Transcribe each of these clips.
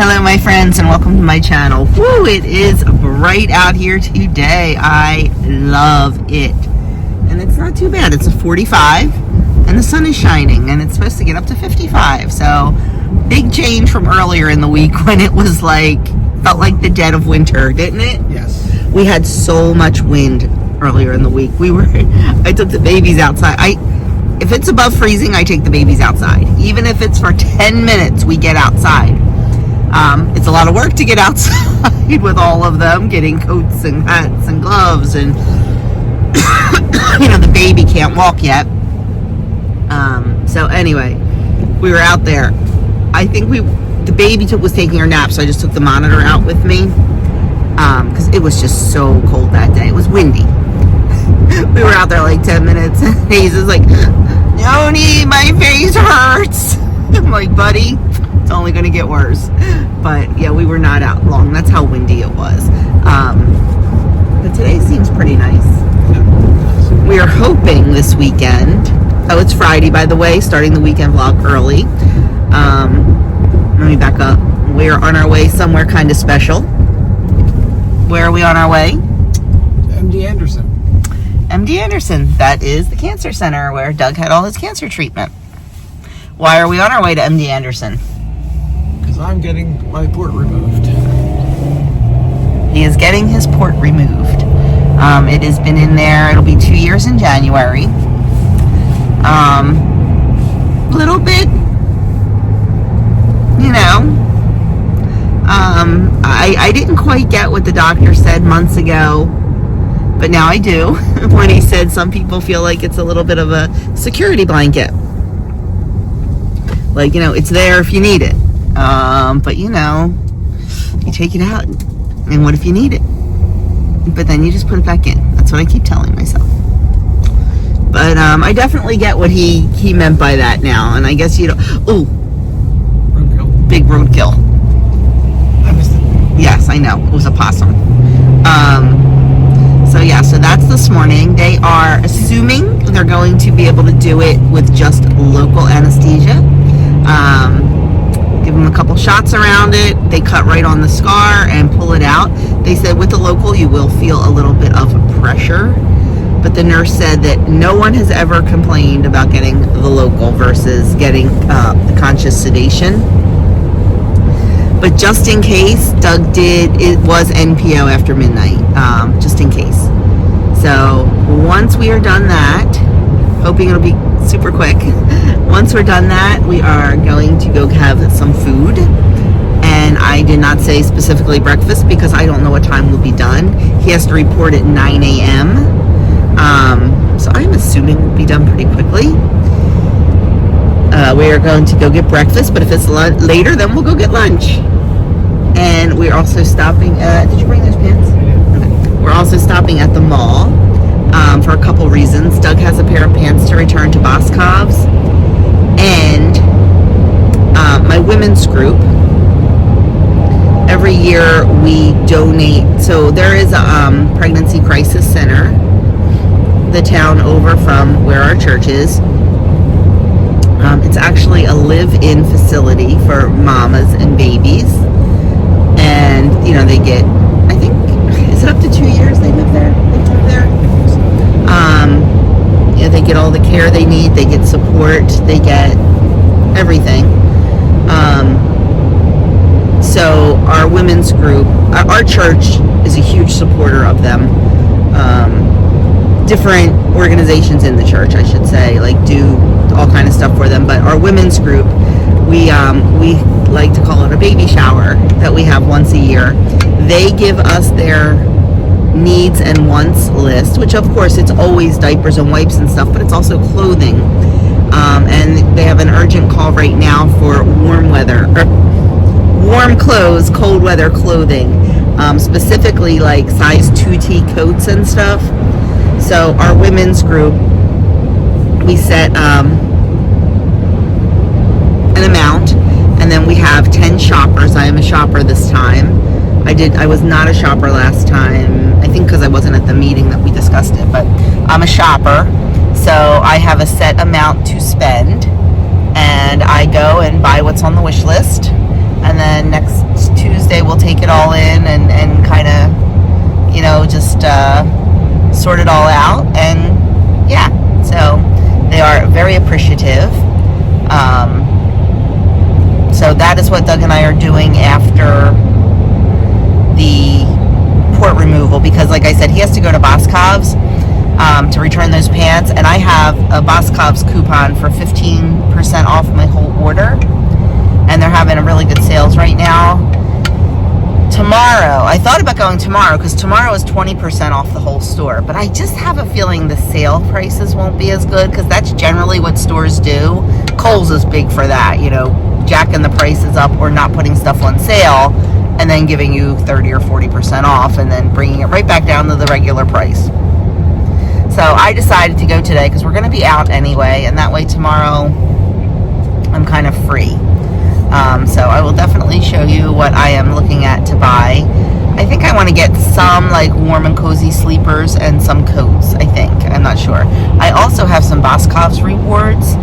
Hello my friends and welcome to my channel. Woo, it is bright out here today. I love it. And it's not too bad. It's a 45 and the sun is shining and it's supposed to get up to 55. So big change from earlier in the week when it was felt like the dead of winter, didn't it? Yes. We had so much wind earlier in the week. I took the babies outside. If it's above freezing, I take the babies outside. Even if it's for 10 minutes, we get outside. It's a lot of work to get outside with all of them, getting coats and hats and gloves, and the baby can't walk yet. So anyway, we were out there. I think the baby was taking her nap, so I just took the monitor out with me because it was just so cold that day. It was windy. We were out there 10 minutes, and Hayes is like, "Yoni, my face hurts." I'm like, "Buddy, it's only going to get worse." But yeah, we were not out long. That's how windy it was. But today seems pretty nice. We are hoping this weekend. Oh, it's Friday, by the way, starting the weekend vlog early. Let me back up. We are on our way somewhere kind of special. Where are we on our way? MD Anderson. MD Anderson. That is the cancer center where Doug had all his cancer treatment. Why are we on our way to MD Anderson? Because I'm getting my port removed. He is getting his port removed. It has been in there. It'll be 2 years in January. Little bit, I didn't quite get what the doctor said months ago, but now I do. When he said some people feel like it's a little bit of a security blanket. It's there if you need it. But you take it out, and what if you need it? But then you just put it back in. That's what I keep telling myself. But I definitely get what he meant by that now, and I guess roadkill. Big roadkill. I missed it. Yes, I know. It was a possum. So that's this morning. They are assuming they're going to be able to do it with just local anesthesia. Give them a couple shots around it. They cut right on the scar and pull it out. They said with the local you will feel a little bit of pressure, but the nurse said that no one has ever complained about getting the local versus getting the conscious sedation. But just in case, Doug it was NPO after midnight, just in case. So once we are done that, hoping it'll be super quick. Once we're done that, we are going to go have some food. And I did not say specifically breakfast because I don't know what time we'll be done. He has to report at 9 a.m. So I'm assuming we'll be done pretty quickly. We are going to go get breakfast, but if it's later, then we'll go get lunch. And we're also stopping at, did you bring those pants? Okay. We're also stopping at the mall for a couple reasons. Doug has a pair of pants to return to Boscov's. And my women's group, every year we donate. So there is a pregnancy crisis center, the town over from where our church is. It's actually a live-in facility for mamas and babies. And, they get, I think, is it up to 2 years they live there? They get all the care they need. They get support. They get everything. So our women's group, our church is a huge supporter of them. Different organizations in the church, I should say, do all kind of stuff for them. But our women's group, we like to call it a baby shower that we have once a year. They give us their needs and wants list, which of course it's always diapers and wipes and stuff, but it's also clothing. And they have an urgent call right now for warm clothes, cold weather clothing, specifically size 2T coats and stuff. So our women's group, we set an amount, and then we have 10 shoppers. I am a shopper this time. I was not a shopper last time, I think because I wasn't at the meeting that we discussed it, but I'm a shopper. So I have a set amount to spend, and I go and buy what's on the wish list. And then next will take it all in and kind of, just sort it all out. And yeah, so they are very appreciative. So that is what Doug and I are doing after the port removal, because like I said, he has to go to Boscov's to return those pants, and I have a Boscov's coupon for 15% off my whole order, and they're having a really good sales right now. Tomorrow, I thought about going tomorrow because tomorrow is 20% off the whole store, but I just have a feeling the sale prices won't be as good, because that's generally what stores do. Kohl's is big for that, jacking the prices up or not putting stuff on sale and then giving you 30 or 40% off and then bringing it right back down to the regular price. So I decided to go today because we're going to be out anyway, and that way tomorrow I'm kind of free. So I will definitely show you what I am looking at to buy. I think I want to get some like warm and cozy sleepers and some coats, I think. I'm not sure. I also have some Boscov's rewards,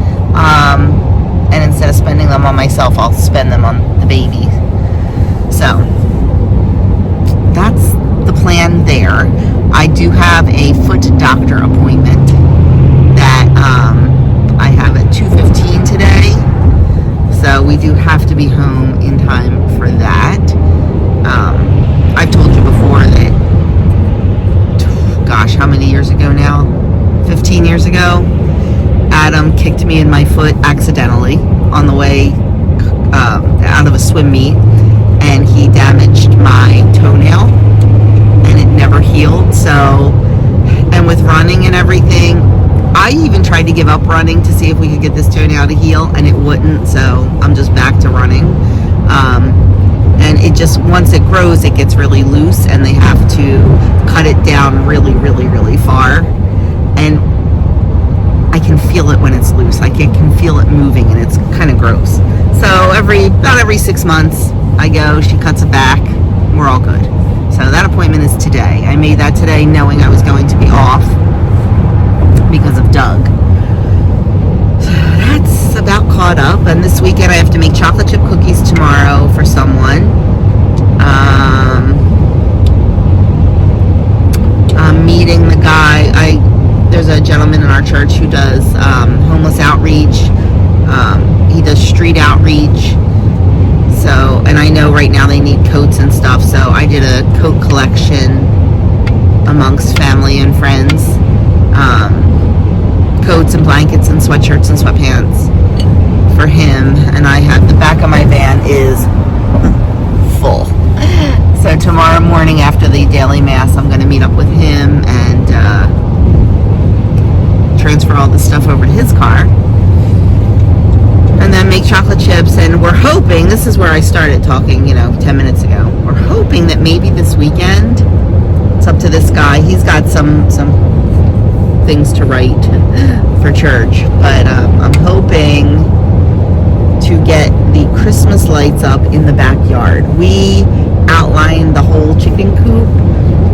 and instead of spending them on myself, I'll spend them on the baby. So that's the plan there. I do have a foot doctor appointment that I have at 2:15 today. So we do have to be home in time for that. I've told you before that, gosh, how many years ago now? 15 years ago, Adam kicked me in my foot accidentally on the way out of a swim meet, and he damaged my toenail, and it never healed. So, and with running and everything, I even tried to give up running to see if we could get this toenail to heal, and it wouldn't, so I'm just back to running. And it just, once it grows, it gets really loose, and they have to cut it down really, really, really far. And I can feel it when it's loose. Like, I can feel it moving, and it's kind of gross. So about every 6 months, I go, she cuts it back, we're all good. So that appointment is today. I made that today knowing I was going to be off because of Doug. So that's about caught up. And this weekend I have to make chocolate chip cookies tomorrow for someone. I'm meeting the guy. There's a gentleman in our church who does homeless outreach. He does street outreach. So, and I know right now they need coats and stuff. So I did a coat collection amongst family and friends. Coats and blankets and sweatshirts and sweatpants for him, and I have the back of my van is full. So tomorrow morning after the daily mass, I'm going to meet up with him and transfer all the stuff over to his car, and then make chocolate chips. And we're hoping, this is where I started talking 10 minutes ago, we're hoping that maybe this weekend, it's up to this guy, he's got some things to write for church, but I'm hoping to get the Christmas lights up in the backyard. We outlined the whole chicken coop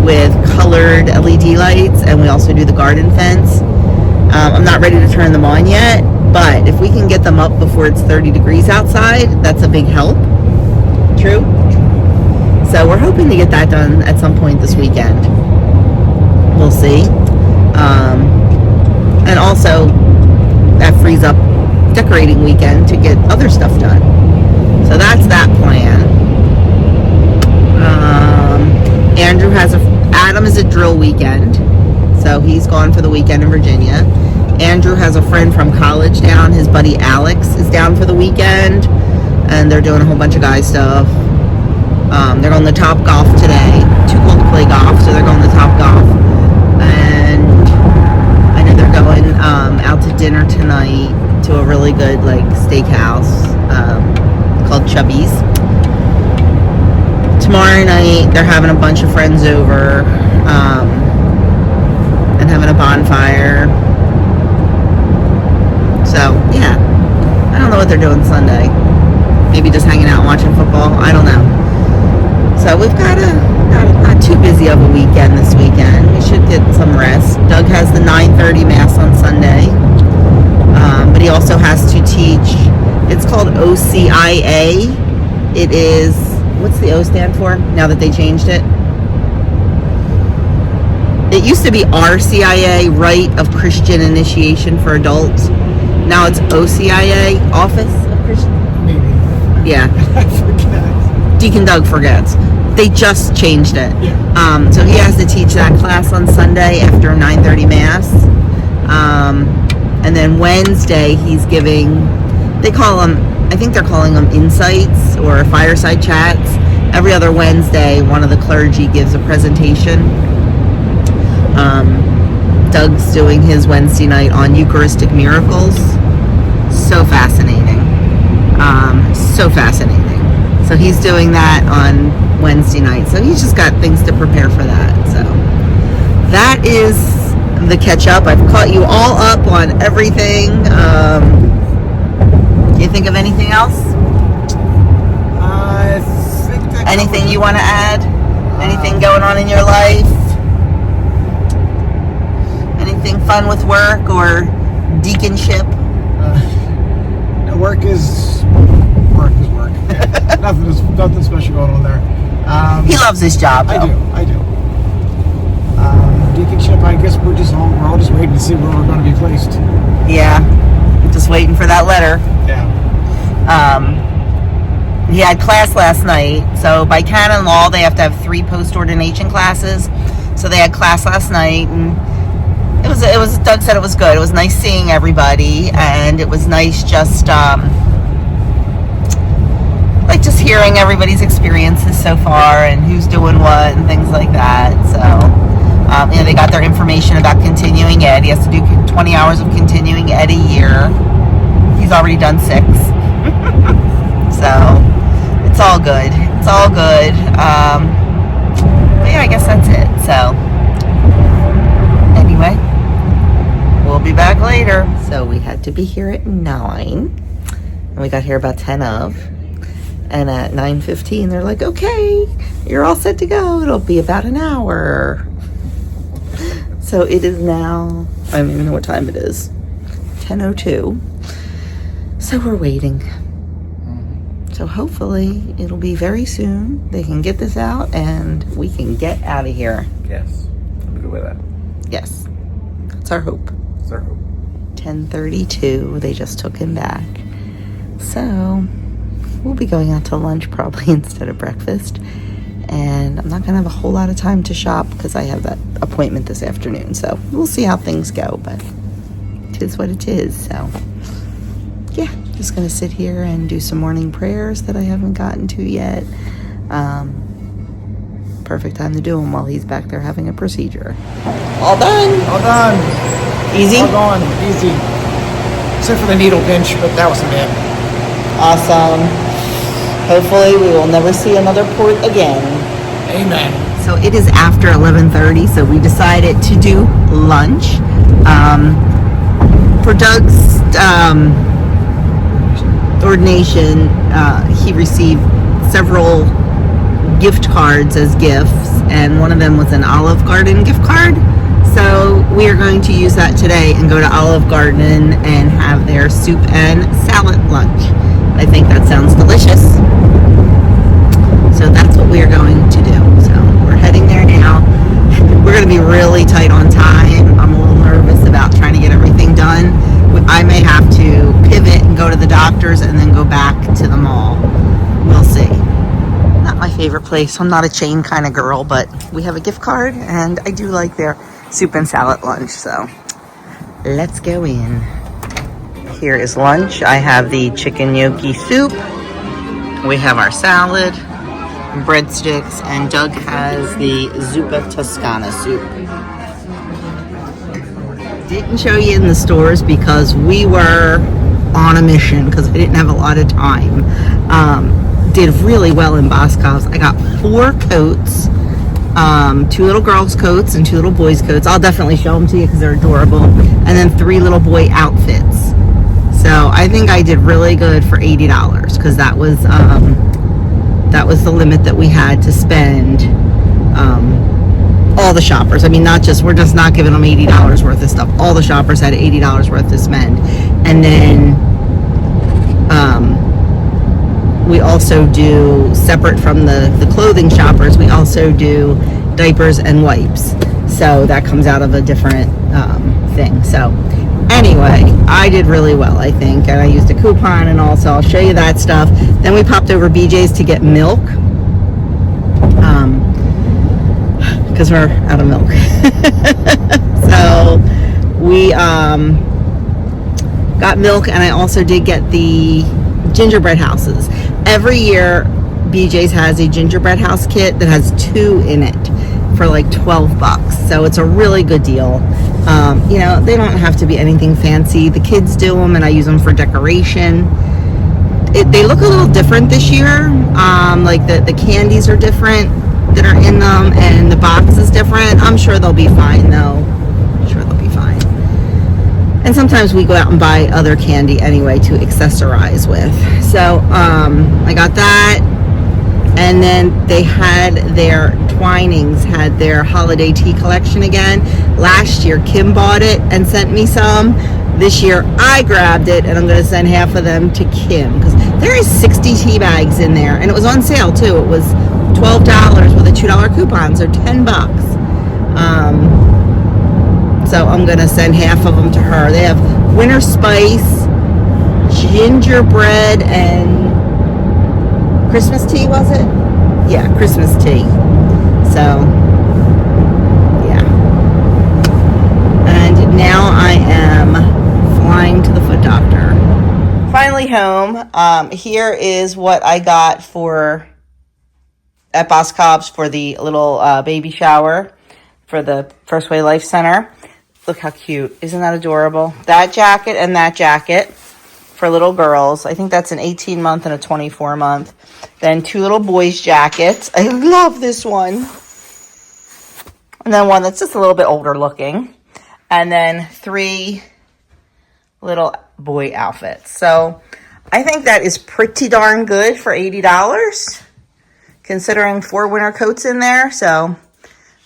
with colored LED lights, and we also do the garden fence. I'm not ready to turn them on yet, but if we can get them up before it's 30 degrees outside, that's a big help. True? So we're hoping to get that done at some point this weekend. We'll see. And also, that frees up decorating weekend to get other stuff done. So that's that plan. Adam is a drill weekend, so he's gone for the weekend in Virginia. Andrew has a friend from college down. His buddy Alex is down for the weekend, and they're doing a whole bunch of guy stuff. They're going to Top Golf today. Too cold to play golf, so they're going to Top Golf. And I know they're going out to dinner tonight to a really good steakhouse called Chubby's. Tomorrow night they're having a bunch of friends over and having a bonfire. So yeah, I don't know what they're doing Sunday. Maybe just hanging out and watching football. I don't know. So we've got not too busy of a weekend this weekend. We should get some rest. Doug has the 9:30 mass on Sunday, but he also has to teach. It's called OCIA. It is what's the O stand for now that they changed it? It used to be RCIA, Rite of Christian Initiation for Adults. Now it's OCIA, Office of Christian. Maybe. Yeah. I forget. Deacon Doug forgets. They just changed it. Yeah. So he has to teach that class on Sunday after 9:30 Mass. And then Wednesday he's giving, they call them, I think they're calling them insights or fireside chats. Every other Wednesday, one of the clergy gives a presentation. Doug's doing his Wednesday night on Eucharistic miracles. So fascinating. So fascinating. So he's doing that on Wednesday night. So he's just got things to prepare for that. So that is the catch up. I've caught you all up on everything. Can you think of anything else? I think that Anything you want to add? Anything going on in your life? Anything fun with work or deaconship? Work is work. Yeah. nothing special going on there. He loves his job, though. I do. Deaconship, I guess we're all just waiting to see where we're going to be placed. Yeah. Just waiting for that letter. Yeah. He had class last night. So by canon law, they have to have 3 post-ordination classes. So they had class last night, and it was Doug said it was good. It was nice seeing everybody, and it was nice just just hearing everybody's experiences so far and who's doing what and things like that. So they got their information about continuing ed. He has to do 20 hours of continuing ed a year. He's already done 6. So it's all good. But yeah, I guess that's it. So anyway, we'll be back later. So we had to be here at 9, and we got here about 10 of. And at 9:15, they're like, okay, you're all set to go. It'll be about an hour. So it is now, I don't even know what time it is, 10:02. So we're waiting. So hopefully it'll be very soon. They can get this out and we can get out of here. Yes. I'm good with that. Yes. That's our hope. That's our hope. 10:32, they just took him back. So we'll be going out to lunch probably instead of breakfast. And I'm not going to have a whole lot of time to shop because I have that appointment this afternoon. So we'll see how things go, but it is what it is. So yeah, just going to sit here and do some morning prayers that I haven't gotten to yet. Perfect time to do them while he's back there having a procedure. All done. All done. Easy? All gone. Easy. Except for the needle pinch, but that wasn't bad. Awesome. Hopefully we will never see another port again. Amen. So it is after 11:30, so we decided to do lunch. For Doug's ordination, he received several gift cards as gifts, and one of them was an Olive Garden gift card. So we are going to use that today and go to Olive Garden and have their soup and salad lunch. I think that sounds delicious. So that's what we are going to do. So we're heading there now. We're going to be really tight on time. I'm a little nervous about trying to get everything done. I may have to pivot and go to the doctor's and then go back to the mall. We'll see. Not my favorite place. I'm not a chain kind of girl, but we have a gift card and I do like their soup and salad lunch. So let's go in. Here is lunch. I have the chicken gnocchi soup. We have our salad, breadsticks, and Doug has the zuppa toscana soup. Didn't show you in the stores because we were on a mission because I didn't have a lot of time. Did really well in Boscov's. I got 4 coats, 2 little girls' coats and 2 little boys' coats. I'll definitely show them to you because they're adorable. And then 3 little boy outfits. So I think I did really good for $80 because that was the limit that we had to spend. All the shoppers. I mean, we're just not giving them $80 worth of stuff. All the shoppers had $80 worth to spend. And then we also do, separate from the clothing shoppers, we also do diapers and wipes. So that comes out of a different thing. So anyway, I did really well, I think, and I used a coupon and all, so I'll show you that stuff. Then we popped over BJ's to get milk, because we're out of milk. So we got milk, and I also did get the gingerbread houses. Every year BJ's has a gingerbread house kit that has 2 in it for like $12, so it's a really good deal. You know, they don't have to be anything fancy. The kids do them, and I use them for decoration. They look a little different this year. Like the candies are different that are in them, and the box is different. I'm sure they'll be fine though. I'm sure they'll be fine. And sometimes we go out and buy other candy anyway to accessorize with. So I got that. And then they had their Twinings, had their holiday tea collection again. Last year, Kim bought it and sent me some. This year, I grabbed it, and I'm going to send half of them to Kim, because there is 60 tea bags in there, and it was on sale too. It was $12 with a $2 coupon, so $10. So I'm going to send half of them to her. They have winter spice, gingerbread, and Christmas tea, was it? Yeah, Christmas tea. So, yeah. And now I am flying to the foot doctor. Finally home. Here is what I got at Boss Cobb's for the little baby shower for the First Way Life Center. Look how cute. Isn't that adorable? That jacket and that jacket for little girls. I think that's an 18-month and a 24-month. Then 2 little boys' jackets. I love this one. And then one that's just a little bit older looking. And then 3 little boy outfits. So I think that is pretty darn good for $80, considering 4 winter coats in there. So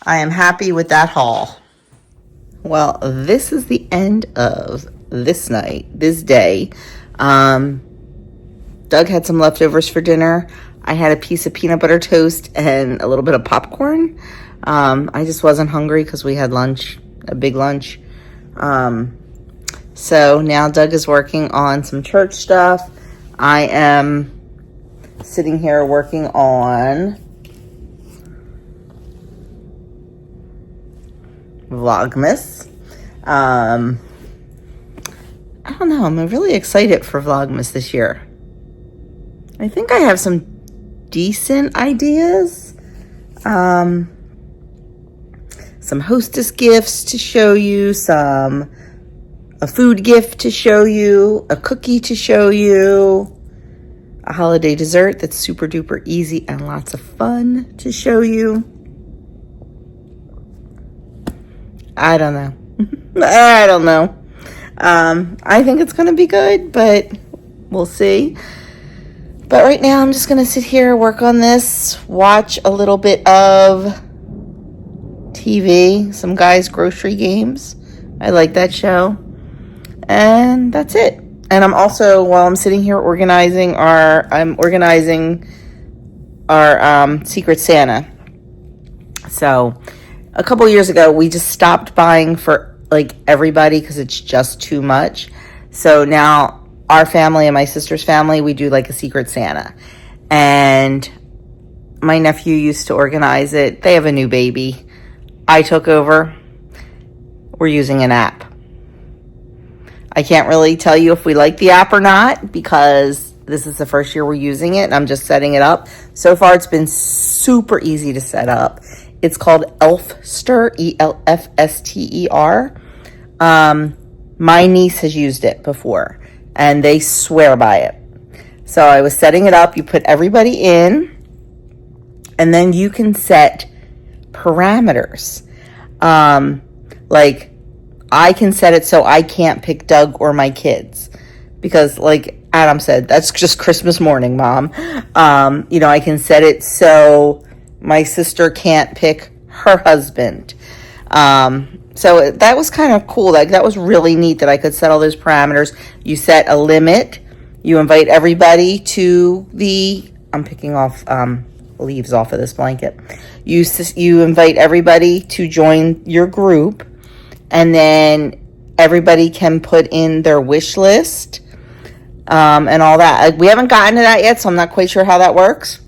I am happy with that haul. Well, this is the end of this day. Doug had some leftovers for dinner. I had a piece of peanut butter toast and a little bit of popcorn. I just wasn't hungry because we had lunch, a big lunch. So now Doug is working on some church stuff. I am sitting here working on Vlogmas. I don't know. I'm really excited for Vlogmas this year. I think I have some decent ideas. Some hostess gifts to show you, a food gift to show you, a cookie to show you, a holiday dessert that's super duper easy and lots of fun to show you. I don't know. I don't know. I think it's going to be good, but we'll see. But right now, I'm just going to sit here, work on this, watch a little bit of TV, some Guys Grocery Games. I like that show. And that's it. And I'm also, while I'm sitting here organizing our Secret Santa. So a couple years ago, we just stopped buying for like everybody because it's just too much. So now our family and my sister's family, we do like a Secret Santa. And my nephew used to organize it. They have a new baby. I took over. We're using an app. I can't really tell you if we like the app or not because this is the first year we're using it and I'm just setting it up. So far, it's been super easy to set up. It's called Elfster, ELFSTER. My niece has used it before and they swear by it. So I was setting it up. You put everybody in and then you can set parameters. Like I can set it so I can't pick Doug or my kids because like Adam said, that's just Christmas morning, Mom. I can set it so my sister can't pick her husband. So that was kind of cool. Like that was really neat that I could set all those parameters. You set a limit You invite everybody to I'm picking off leaves off of this blanket. You invite everybody to join your group, and then everybody can put in their wish list and all that. We haven't gotten to that yet, so I'm not quite sure how that works.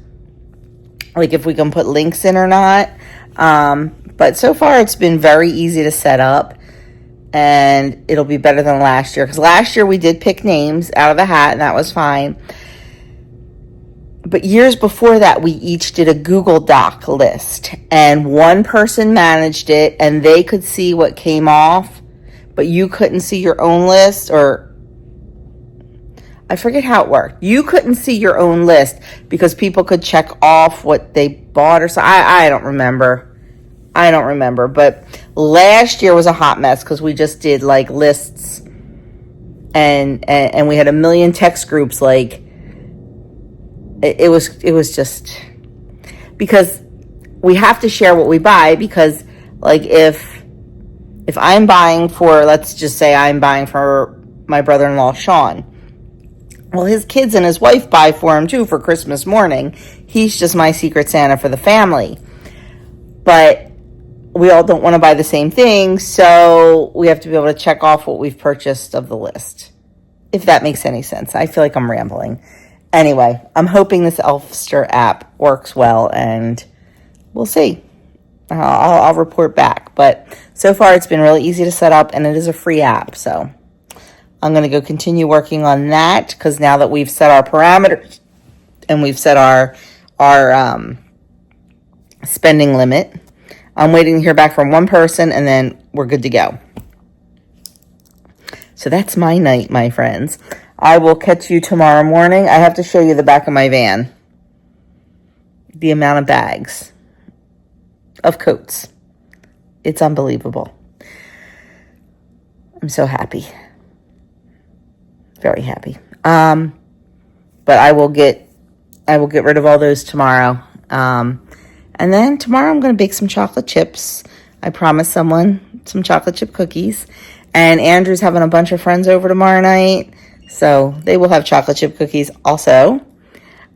Like if we can put links in or not. But so far it's been very easy to set up, and it'll be better than last year. Because last year we did pick names out of the hat, and that was fine. But years before that, we each did a Google Doc list, and one person managed it, and they could see what came off, but you couldn't see your own list, or I forget how it worked. You couldn't see your own list because people could check off what they bought or so. I don't remember. But last year was a hot mess because we just did like lists, and we had a million text groups. Like it was just because we have to share what we buy, because like if I'm buying for, let's just say I'm buying for my brother-in-law Sean. Well, his kids and his wife buy for him too for Christmas morning. He's just my secret Santa for the family. But we all don't want to buy the same thing, so we have to be able to check off what we've purchased of the list. If that makes any sense. I feel like I'm rambling. Anyway, I'm hoping this Elfster app works well, and we'll see. I'll report back. But so far it's been really easy to set up, and it is a free app, so I'm going to go continue working on that, because now that we've set our parameters and we've set our spending limit, I'm waiting to hear back from one person, and then we're good to go. So that's my night, my friends. I will catch you tomorrow morning. I have to show you the back of my van. The amount of bags of coats. It's unbelievable. I'm so happy. Very happy. But I will get rid of all those tomorrow. And then tomorrow I'm going to bake some chocolate chips. I promised someone some chocolate chip cookies. And Andrew's having a bunch of friends over tomorrow night, so they will have chocolate chip cookies also.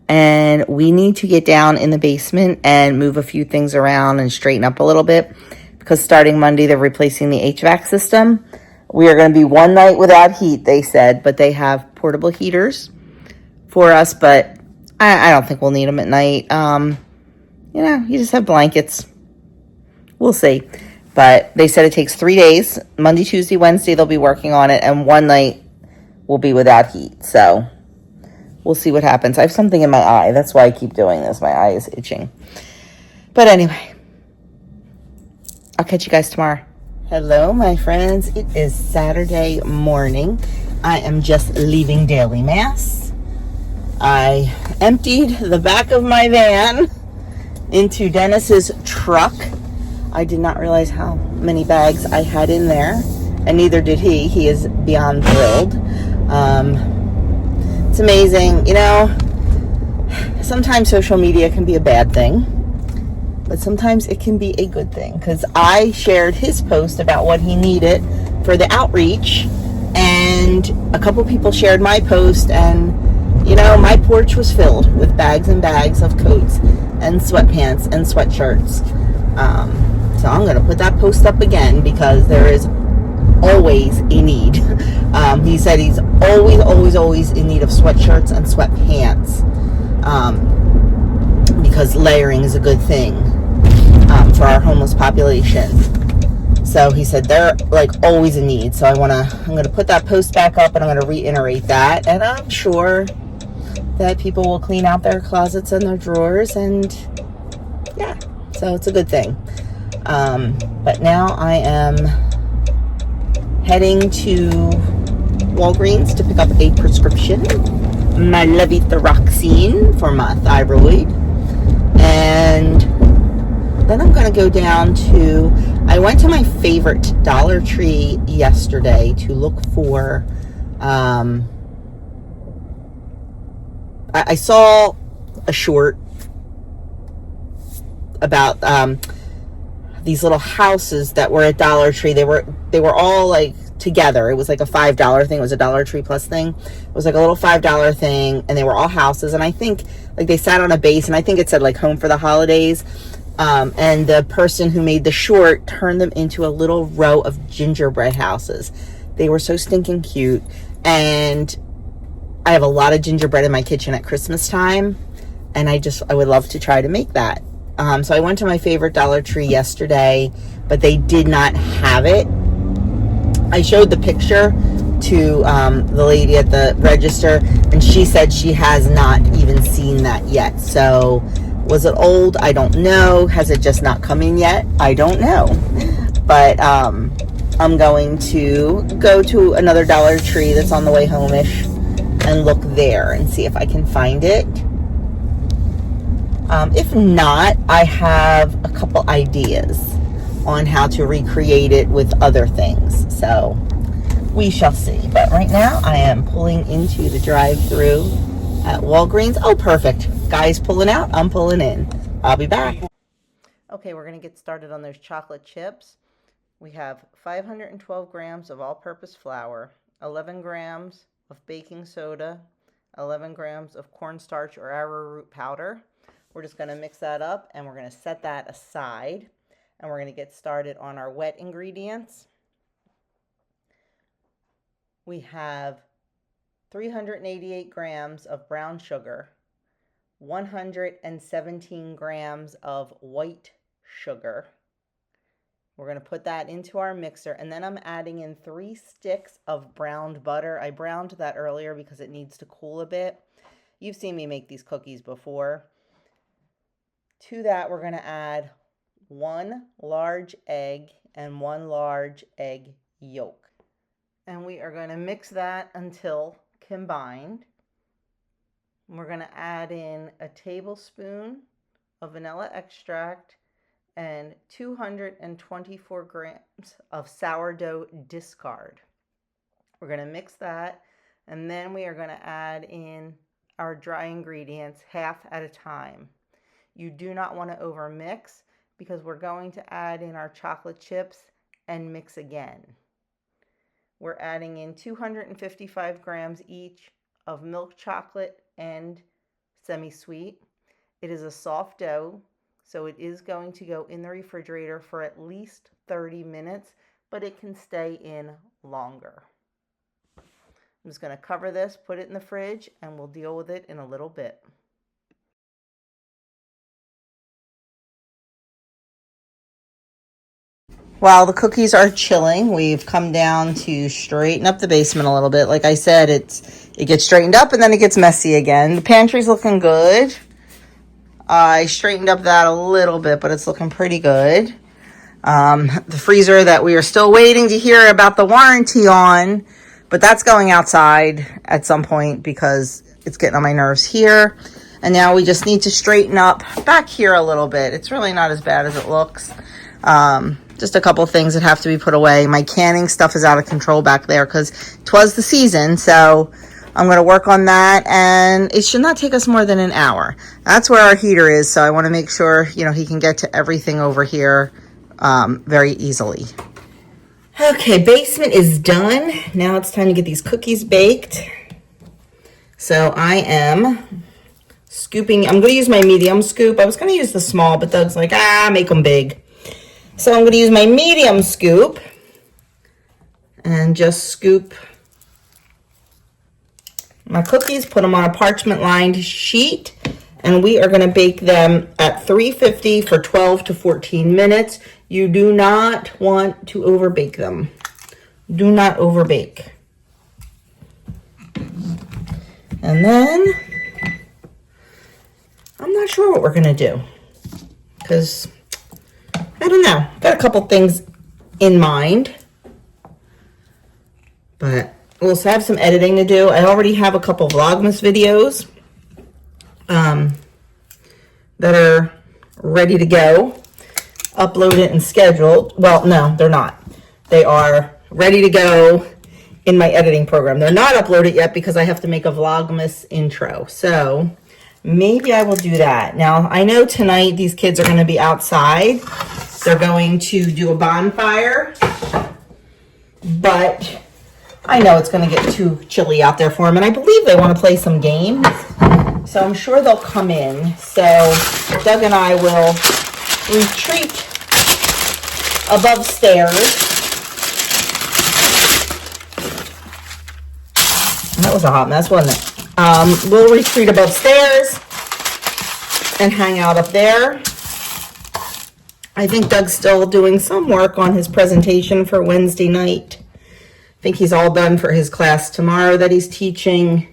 And we need to get down in the basement and move a few things around and straighten up a little bit, because starting Monday they're replacing the HVAC system. We are going to be one night without heat, they said, but they have portable heaters for us, but I don't think we'll need them at night. You just have blankets. We'll see. But they said it takes 3 days. Monday, Tuesday, Wednesday, they'll be working on it, and one night will be without heat. So we'll see what happens. I have something in my eye. That's why I keep doing this. My eye is itching. But anyway, I'll catch you guys tomorrow. Hello, my friends. It is Saturday morning. I am just leaving Daily Mass. I emptied the back of my van into Dennis's truck. I did not realize how many bags I had in there, and neither did he. He is beyond thrilled. It's amazing. Sometimes social media can be a bad thing, but sometimes it can be a good thing, because I shared his post about what he needed for the outreach, and a couple people shared my post, and my porch was filled with bags and bags of coats and sweatpants and sweatshirts. So I'm going to put that post up again, because there is always a need. He said he's always in need of sweatshirts and sweatpants, because layering is a good thing for our homeless population. So he said they're like always in need. So I'm going to put that post back up, and I'm going to reiterate that, and I'm sure that people will clean out their closets and their drawers, and yeah, so it's a good thing. But now I am heading to Walgreens to pick up a prescription, my levothyroxine for my thyroid, and then I'm going to go down to, I went to my favorite Dollar Tree yesterday to look for, I saw a short about these little houses that were at Dollar Tree. They were all like together. It was like a $5 thing. It was a Dollar Tree Plus thing. It was like a little $5 thing, and they were all houses. And I think like they sat on a base, and I think it said like home for the holidays. And the person who made the short turned them into a little row of gingerbread houses. They were so stinking cute. And I have a lot of gingerbread in my kitchen at Christmas time, and I would love to try to make that. So I went to my favorite Dollar Tree yesterday, but they did not have it. I showed the picture to the lady at the register, and she said she has not even seen that yet. So was it old? I don't know. Has it just not come in yet? I don't know. But I'm going to go to another Dollar Tree that's on the way home-ish and look there and see if I can find it. If not, I have a couple ideas on how to recreate it with other things. So we shall see. But right now I am pulling into the drive-thru at Walgreens. Oh, perfect. Guys pulling out, I'm pulling in. I'll be back. Okay, we're going to get started on those chocolate chips. We have 512 grams of all-purpose flour, 11 grams of baking soda, 11 grams of cornstarch or arrowroot powder. We're just going to mix that up, and we're going to set that aside, and we're going to get started on our wet ingredients. We have 388 grams of brown sugar, 117 grams of white sugar. We're going to put that into our mixer, and then I'm adding in 3 sticks of browned butter. I browned that earlier because it needs to cool a bit. You've seen me make these cookies before. To that, we're going to add 1 large egg and 1 large egg yolk. And we are going to mix that until combined. We're going to add in a tablespoon of vanilla extract and 224 grams of sourdough discard. We're going to mix that, and then we are going to add in our dry ingredients half at a time. You do not want to overmix because we're going to add in our chocolate chips and mix again. We're adding in 255 grams each of milk chocolate and semi-sweet. It is a soft dough, so it is going to go in the refrigerator for at least 30 minutes, but it can stay in longer. I'm just going to cover this, put it in the fridge, and we'll deal with it in a little bit. While the cookies are chilling, we've come down to straighten up the basement a little bit. Like I said, it gets straightened up and then it gets messy again. The pantry's looking good. I straightened up that a little bit, but it's looking pretty good. The freezer that we are still waiting to hear about the warranty on, but that's going outside at some point because it's getting on my nerves here. And now we just need to straighten up back here a little bit. It's really not as bad as it looks. Just a couple things that have to be put away. My canning stuff is out of control back there because 'twas the season, so I'm going to work on that, and it should not take us more than an hour. That's where our heater is, so I want to make sure, he can get to everything over here very easily. Okay, basement is done. Now it's time to get these cookies baked. So I am scooping. I'm going to use my medium scoop. I was going to use the small, but Doug's like, make them big. So I'm going to use my medium scoop and just scoop my cookies, put them on a parchment lined sheet, and we are going to bake them at 350 for 12 to 14 minutes. You do not want to overbake them. Do not overbake. And then I'm not sure what we're going to do because I don't know. Got a couple things in mind, but we'll have some editing to do. I already have a couple Vlogmas videos that are ready to go, uploaded and scheduled. Well, no, they're not. They are ready to go in my editing program. They're not uploaded yet because I have to make a Vlogmas intro. So maybe I will do that. Now, I know tonight these kids are going to be outside. They're going to do a bonfire. but I know it's going to get too chilly out there for them, and I believe they want to play some games, so I'm sure they'll come in. So Doug and I will retreat above stairs. That was a hot mess, wasn't it? We'll retreat above stairs and hang out up there. I think Doug's still doing some work on his presentation for Wednesday night. I think he's all done for his class tomorrow that he's teaching.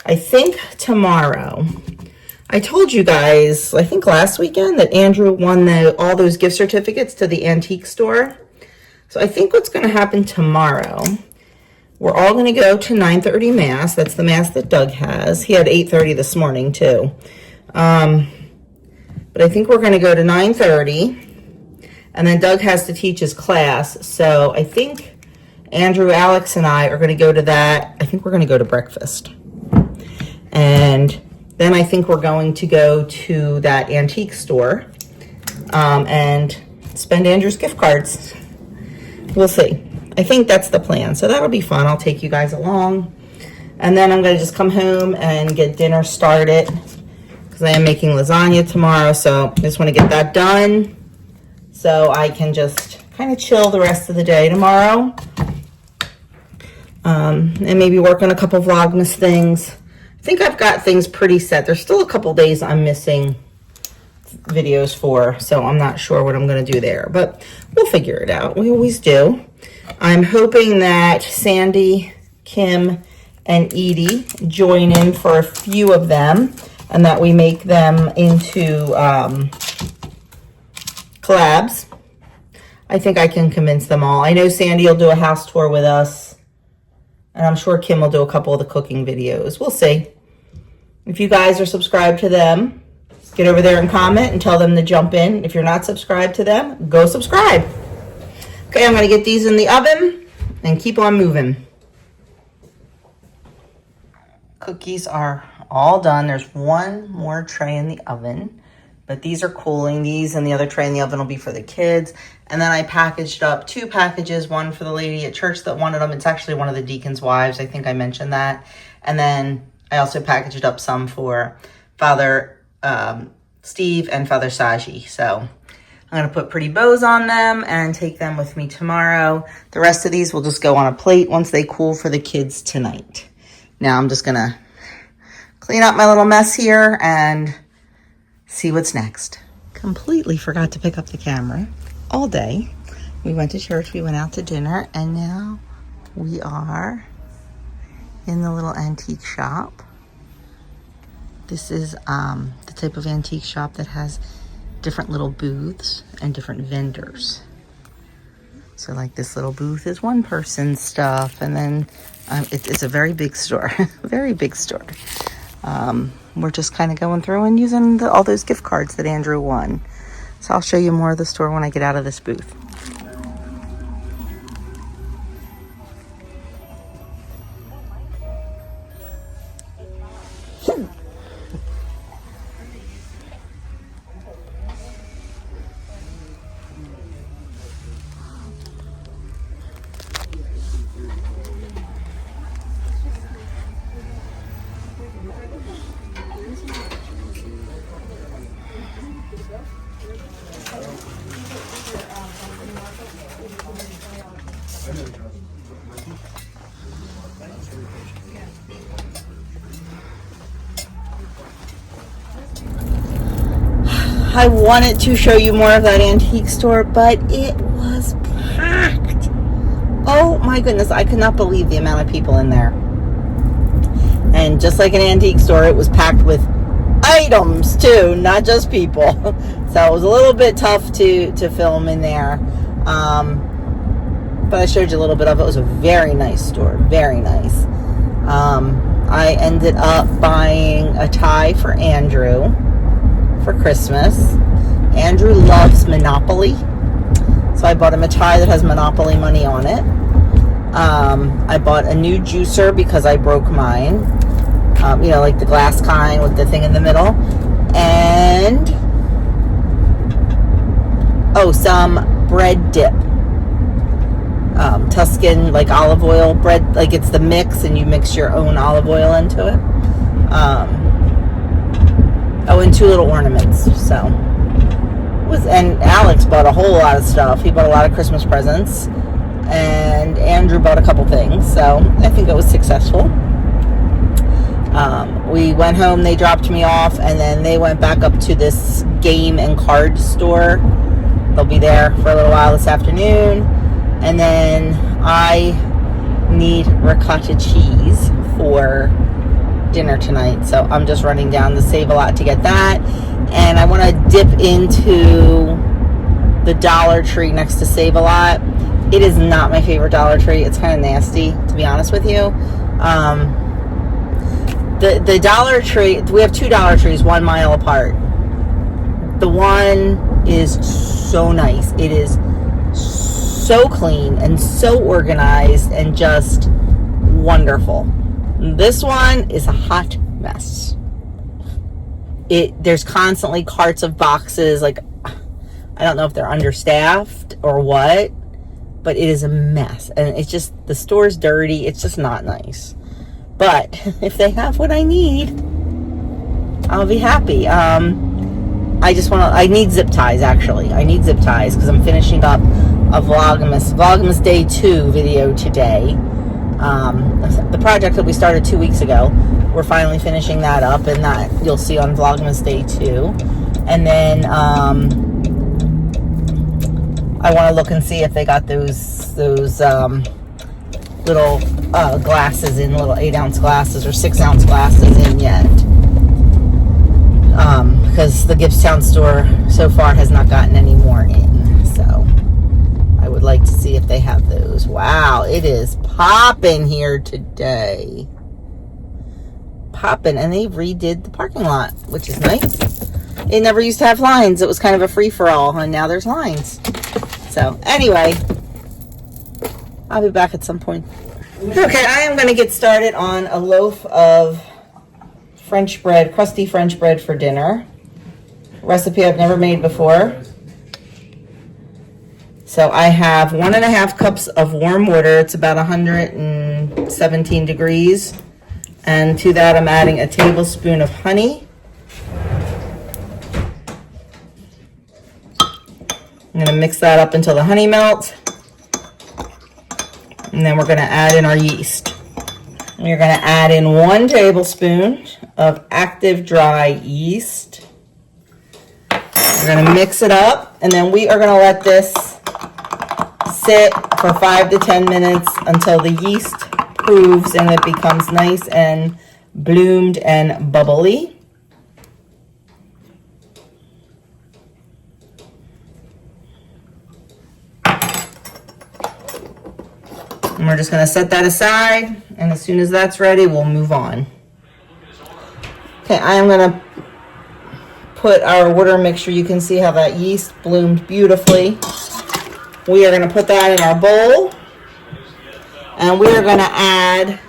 I think tomorrow. I told you guys, I think last weekend, that Andrew won all those gift certificates to the antique store. So I think what's going to happen tomorrow, we're all going to go to 9:30 Mass. That's the Mass that Doug has. He had 8:30 this morning too. But I think we're going to go to 9:30, and then Doug has to teach his class. So I think Andrew, Alex, and I are going to go to that. I think we're going to go to breakfast. And then I think we're going to go to that antique store and spend Andrew's gift cards. We'll see. I think that's the plan. So that'll be fun. I'll take you guys along. And then I'm going to just come home and get dinner started, because I am making lasagna tomorrow, so I just want to get that done so I can just kind of chill the rest of the day tomorrow, and maybe work on a couple Vlogmas things. I think I've got things pretty set. There's still a couple days I'm missing videos for, so I'm not sure what I'm going to do there, but we'll figure it out. We always do. I'm hoping that Sandy, Kim, and Edie join in for a few of them, and that we make them into collabs. I think I can convince them all. I know Sandy will do a house tour with us, and I'm sure Kim will do a couple of the cooking videos. We'll see. If you guys are subscribed to them, get over there and comment and tell them to jump in. If you're not subscribed to them, go subscribe. Okay, I'm going to get these in the oven and keep on moving. Cookies are all done. There's one more tray in the oven, but these are cooling. These and the other tray in the oven will be for the kids. And then I packaged up 2 packages, one for the lady at church that wanted them. It's actually one of the deacon's wives. I think I mentioned that. And then I also packaged up some for Father Steve and Father Saji. So I'm going to put pretty bows on them and take them with me tomorrow. The rest of these will just go on a plate once they cool for the kids tonight. Now I'm just going to clean up my little mess here and see what's next. Completely forgot to pick up the camera all day. We went to church, we went out to dinner, and now we are in the little antique shop. This is the type of antique shop that has different little booths and different vendors. So like this little booth is one person's stuff, and then it's a very big store, very big store. We're just kind of going through and using all those gift cards that Andrew won. So I'll show you more of the store when I get out of this booth. I wanted to show you more of that antique store, but it was packed. Oh my goodness, I could not believe the amount of people in there. And just like an antique store, it was packed with items too, not just people. So it was a little bit tough to film in there. But I showed you a little bit of it. It was a very nice store, very nice. I ended up buying a tie for Andrew for Christmas. Andrew loves Monopoly, so I bought him a tie that has Monopoly money on it. I bought a new juicer because I broke mine, you know, like the glass kind with the thing in the middle, and some bread dip. Tuscan, like, olive oil bread. Like, it's the mix, and you mix your own olive oil into it. Oh, and 2 little ornaments. So, and Alex bought a whole lot of stuff. He bought a lot of Christmas presents, and Andrew bought a couple things. So, I think it was successful. We went home, they dropped me off, and then they went back up to this game and card store. They'll be there for a little while this afternoon. And then I need ricotta cheese for dinner tonight. So I'm just running down to Save-A-Lot to get that. And I want to dip into the Dollar Tree next to Save-A-Lot. It is not my favorite Dollar Tree. It's kind of nasty, to be honest with you. The Dollar Tree, we have 2 Dollar Trees 1 mile apart. The one is so nice. It is so clean and so organized and just wonderful. This one is a hot mess. There's constantly carts of boxes. Like, I don't know if they're understaffed or what, but it is a mess. And it's just, the store's dirty. It's just not nice. But if they have what I need, I'll be happy. I need zip ties, actually. I need zip ties because I'm finishing up a Vlogmas Day 2 video today. The project that we started 2 weeks ago, we're finally finishing that up, and that you'll see on Vlogmas Day 2. And then I want to look and see if they got those little glasses in, little 8-ounce glasses or 6-ounce glasses in yet. Because the Gibbstown store so far has not gotten any more in. So I would like to see if they have those. Wow, it is popping here today. Popping. And they redid the parking lot, which is nice. It never used to have lines. It was kind of a free-for-all, and now there's lines. So anyway, I'll be back at some point. Okay, I am going to get started on a loaf of French bread, crusty French bread for dinner. Recipe I've never made before. So I have 1.5 cups of warm water. It's about 117 degrees. And to that I'm adding a tablespoon of honey. I'm going to mix that up until the honey melts. And then we're going to add in our yeast. We're going to add in 1 tablespoon of active dry yeast. We're going to mix it up, and then we are going to let this sit for 5 to 10 minutes until the yeast proves and it becomes nice and bloomed and bubbly. And we're just going to set that aside, and as soon as that's ready, we'll move on. Okay, I am going to put our water mixture. You can see how that yeast bloomed beautifully. We are going to put that in our bowl, and we are going to add,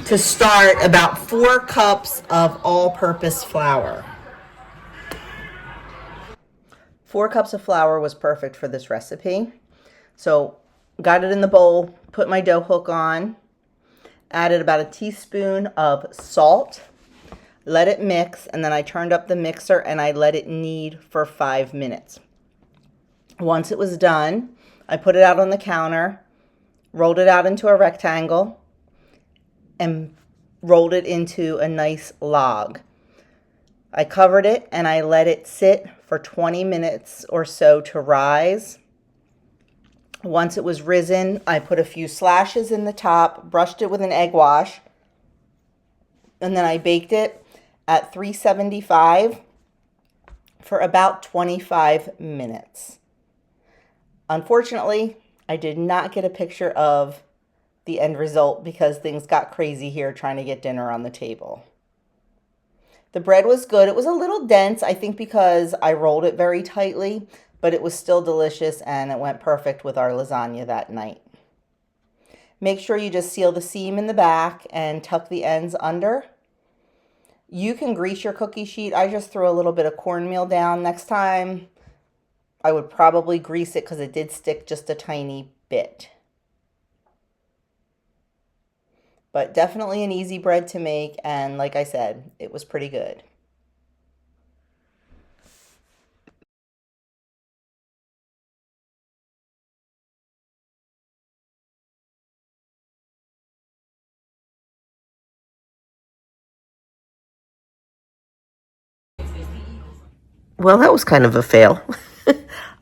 to start, about 4 cups of all-purpose flour. 4 cups of flour was perfect for this recipe. So got it in the bowl, put my dough hook on, added about a teaspoon of salt, let it mix, and then I turned up the mixer and I let it knead for 5 minutes. Once it was done, I put it out on the counter, rolled it out into a rectangle, and rolled it into a nice log. I covered it and I let it sit for 20 minutes or so to rise. Once it was risen, I put a few slashes in the top, brushed it with an egg wash, and then I baked it at 375 for about 25 minutes. Unfortunately, I did not get a picture of the end result because things got crazy here trying to get dinner on the table. The bread was good. It was a little dense, I think because I rolled it very tightly, but it was still delicious and it went perfect with our lasagna that night. Make sure you just seal the seam in the back and tuck the ends under. You can grease your cookie sheet. I just threw a little bit of cornmeal down. Next time, I would probably grease it because it did stick just a tiny bit. But definitely an easy bread to make, and like I said, it was pretty good. Well, that was kind of a fail.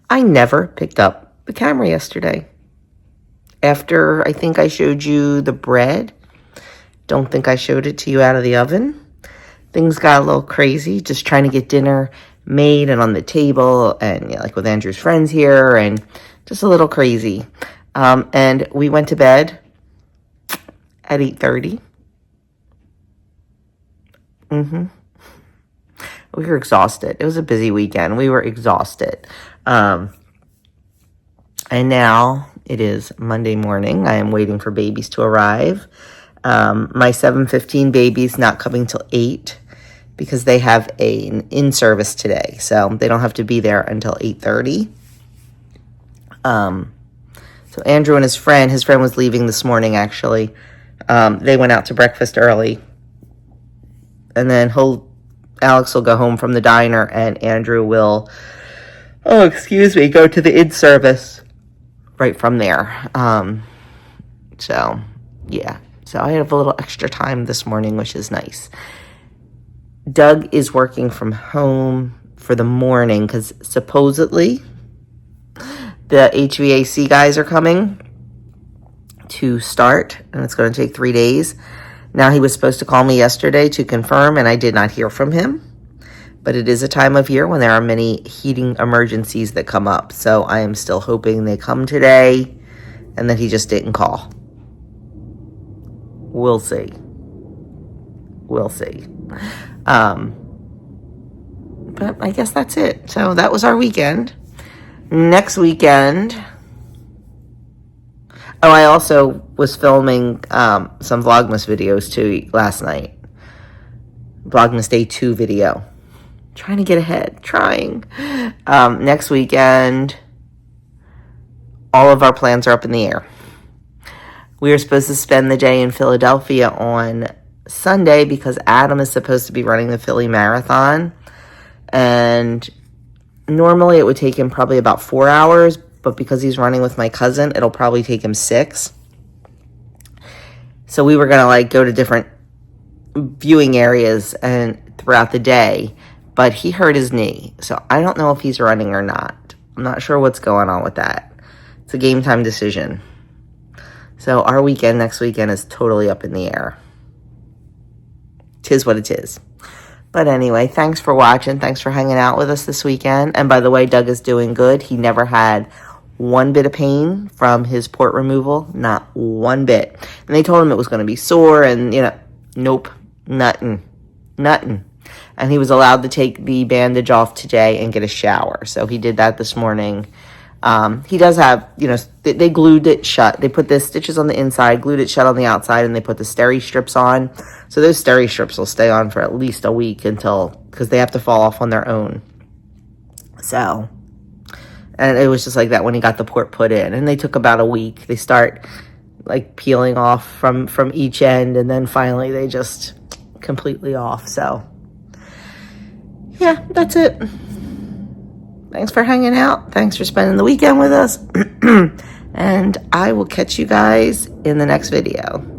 I never picked up the camera yesterday. After I think I showed you the bread, don't think I showed it to you out of the oven. Things got a little crazy, just trying to get dinner made and on the table, and like with Andrew's friends here, and just a little crazy. And we went to bed at 8:30. We were exhausted. It was a busy weekend. We were exhausted. And now it is Monday morning. I am waiting for babies to arrive. My 7:15 baby's not coming till 8 because they have an in-service today. So they don't have to be there until 8:30. So Andrew and his friend was leaving this morning, actually. They went out to breakfast early. And then Alex will go home from the diner, and Andrew will, go to the in-service right from there. So I have a little extra time this morning, which is nice. Doug is working from home for the morning because supposedly the HVAC guys are coming to start, and it's going to take 3 days. Now, he was supposed to call me yesterday to confirm, and I did not hear from him. But it is a time of year when there are many heating emergencies that come up. So I am still hoping they come today and that he just didn't call. We'll see. But I guess that's it. So that was our weekend. Next weekend... Oh, I also was filming some Vlogmas videos too last night. Vlogmas Day 2 video. Trying to get ahead. Next weekend, all of our plans are up in the air. We are supposed to spend the day in Philadelphia on Sunday because Adam is supposed to be running the Philly Marathon. And normally it would take him probably about 4 hours, but because he's running with my cousin, it'll probably take him 6. So we were going to go to different viewing areas and throughout the day, but he hurt his knee. So I don't know if he's running or not. I'm not sure what's going on with that. It's a game time decision. So our weekend next weekend is totally up in the air. 'Tis what it is. But anyway, thanks for watching. Thanks for hanging out with us this weekend. And by the way, Doug is doing good. He never had one bit of pain from his port removal. Not one bit. And they told him it was going to be sore and, nope, nothing. And he was allowed to take the bandage off today and get a shower. So he did that this morning. He does have, they glued it shut. They put the stitches on the inside, glued it shut on the outside, and they put the steri strips on. So those steri strips will stay on for at least a week because they have to fall off on their own. So, and it was just like that when he got the port put in. And they took about a week. They start peeling off from each end, and then finally they just completely off. So, yeah, that's it. Thanks for hanging out. Thanks for spending the weekend with us. And I will catch you guys in the next video.